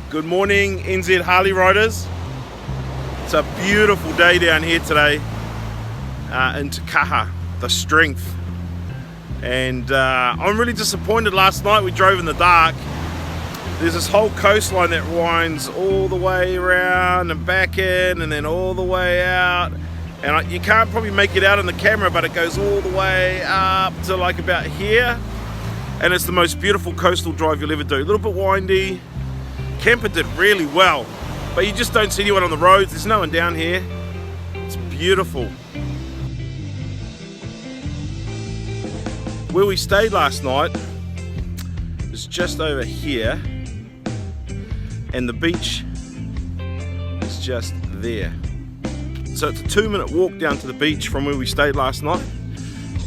Good morning, NZ Harley riders. It's a beautiful day down here today in Te Kaha, the Strength. And I'm really disappointed. Last night we drove in the dark. There's this whole coastline that winds all the way around and back in and then all the way out. And you can't probably make it out on the camera, but it goes all the way up to like about here. And it's the most beautiful coastal drive you'll ever do. A little bit windy. Kemper did really well, but you just don't see anyone on the roads. There's no one down here. It's beautiful. Where we stayed last night is just over here, and the beach is just there. So it's a 2-minute walk down to the beach from where we stayed last night,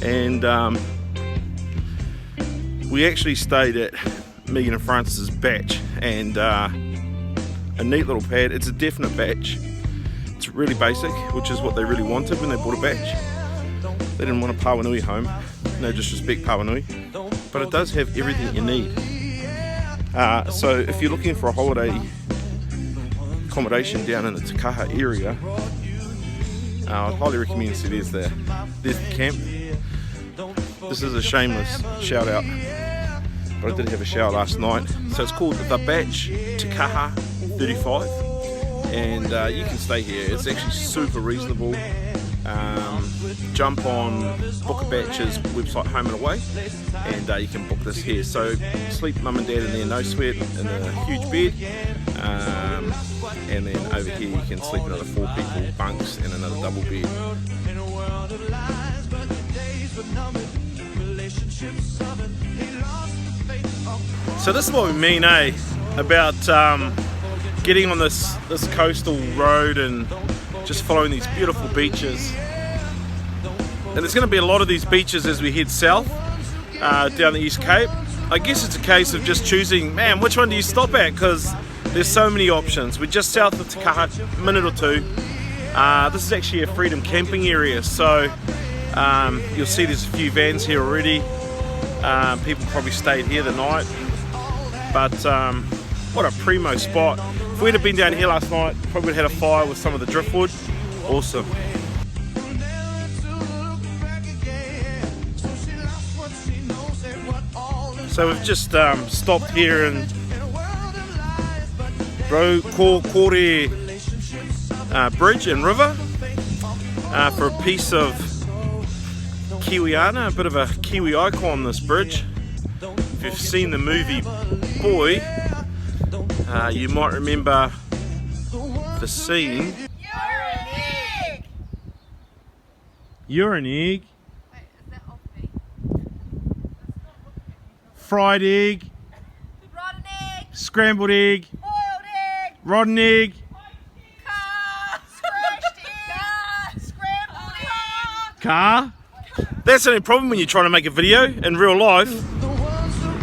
and we actually stayed at Megan and Francis's batch, and a neat little pad. It's a definite batch. It's really basic, which is what they really wanted when they bought a batch. They didn't want a Pawanui home. No disrespect, Pawanui, but it does have everything you need. So if you're looking for a holiday accommodation down in the Te Kaha area, I'd highly recommend you. There's the camp. This is a shameless shout out, but I did have a shower last night. So it's called The Batch Te Kaha 35, and you can stay here. It's actually super reasonable. Jump on Book a Batch's website, Home and Away, and you can book this here. So sleep mum and dad in there, no sweat, in a huge bed, and then over here you can sleep another 4 people, bunks, and another double bed. So this is what we mean, about getting on this coastal road and just following these beautiful beaches. And there's going to be a lot of these beaches as we head south down the East Cape. I guess it's a case of just choosing, man, which one do you stop at? Because there's so many options. We're just south of Te Kaha, a minute or two. This is actually a freedom camping area, so you'll see there's a few vans here already. People probably stayed here the night, but what a primo spot. If we'd have been down here last night, probably would have had a fire with some of the driftwood. Awesome. So we've just stopped here in Kore Bridge and River for a piece of Kiwiana, a bit of a Kiwi icon, this bridge. If you've seen the movie Boy, you might remember the scene. You're an egg. Wait, is that off me? Fried egg. Rotten egg, Scrambled egg. boiled egg, Rotten egg. car, scratched egg, scrambled egg. Car. That's the only problem when you're trying to make a video in real life,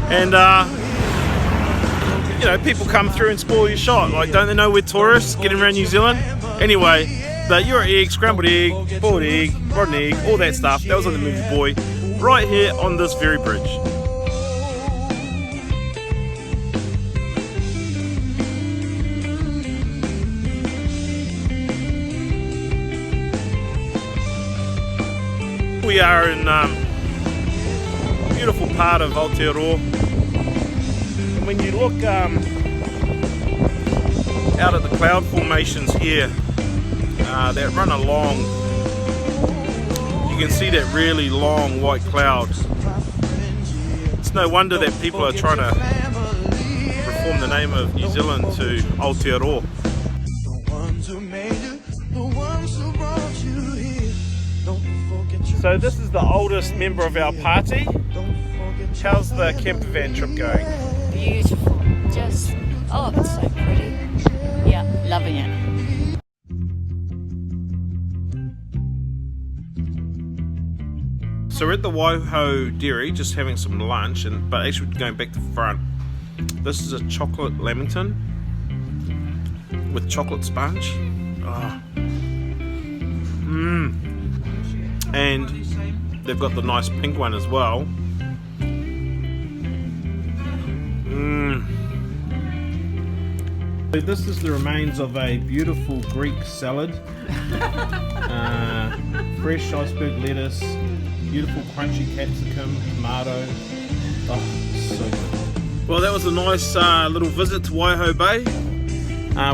and people come through and spoil your shot. Like, don't they know we're tourists getting around New Zealand? Anyway, you're an egg, scrambled egg, boiled egg, rotten egg, all that stuff. That was on the movie Boy, right here on this very bridge. We are in a beautiful part of Aotearoa. And when you look out at the cloud formations here that run along, you can see that really long white cloud. It's no wonder that people are trying to reform the name of New Zealand to Aotearoa. So this is the oldest member of our party. How's the camper van trip going? Beautiful. Just, oh, it's so pretty. Yeah, loving it. So we're at the Waiho Dairy, just having some lunch, but actually going back to front. This is a chocolate lamington with chocolate sponge. Oh. And they've got the nice pink one as well. This is the remains of a beautiful Greek salad. Fresh iceberg lettuce, beautiful crunchy capsicum, tomato. Oh, so good. Well, that was a nice little visit to Waiho Bay.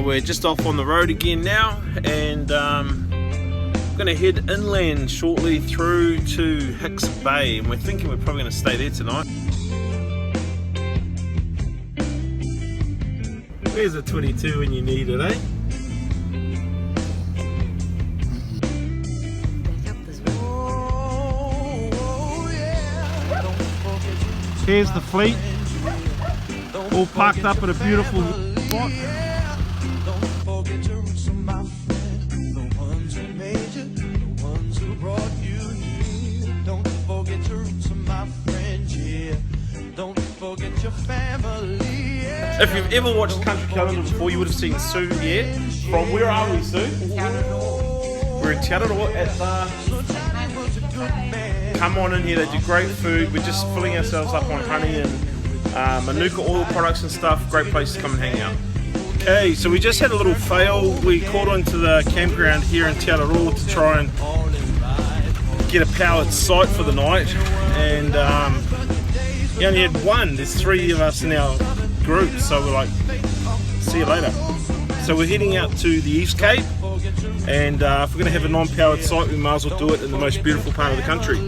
We're just off on the road again now, and we're going to head inland shortly through to Hicks Bay, and we're thinking we're probably going to stay there tonight. Where's a 22 when you need it, eh? Here's the fleet, all parked up at a beautiful spot. If you've ever watched Country Calendar before, you would have seen Sue here. From where are we, Sue? We're in Te Araroa at the... Come on in here, they do great food. We're just filling ourselves up on honey and Manuka oil products and stuff. Great place to come and hang out. Okay, so we just had a little fail. We called onto the campground here in Te Araroa to try and get a powered site for the night, and we only had one. There's 3 of us in our group, so we're like, see you later. So we're heading out to the East Cape, and if we're going to have a non-powered site, we might as well do it in the most beautiful part of the country.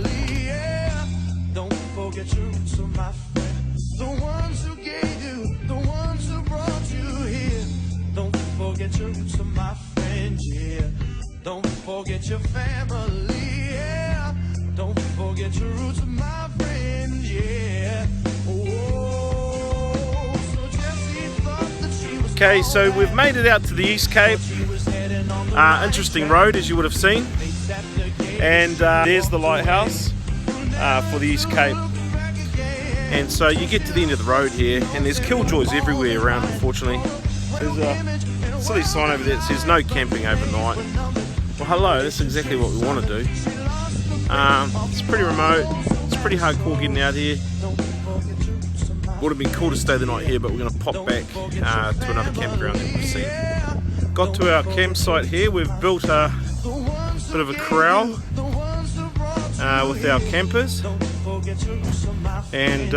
Don't forget your family, yeah. Don't forget your roots, my friend, yeah. Okay, so we've made it out to the East Cape. Interesting road, as you would have seen. And there's the lighthouse for the East Cape. And so you get to the end of the road here, and there's killjoys everywhere around, unfortunately. There's a silly sign over there that says no camping overnight. Well, hello, that's exactly what we want to do. It's pretty remote, it's pretty hardcore getting out here. Would have been cool to stay the night here, but we're going to pop back to another campground that we've seen. Got to our campsite here. We've built a bit of a corral with our campers, and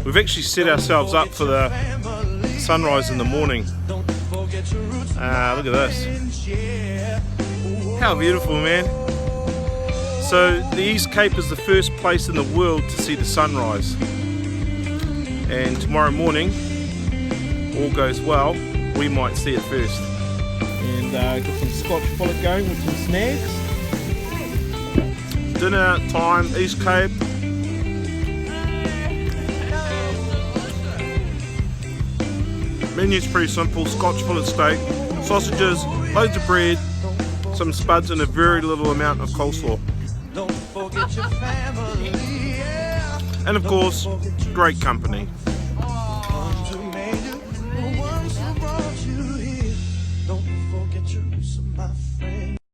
we've actually set ourselves up for the sunrise in the morning. Look at this. How beautiful, man. So the East Cape is the first place in the world to see the sunrise. And tomorrow morning, all goes well, we might see it first. And got some Scotch fillet going with some snags. Dinner time, East Cape. Menu's pretty simple: Scotch fillet steak, sausages, loads of bread, some spuds, and a very little amount of coleslaw. And of course, great company. Don't forget your roots, my friend.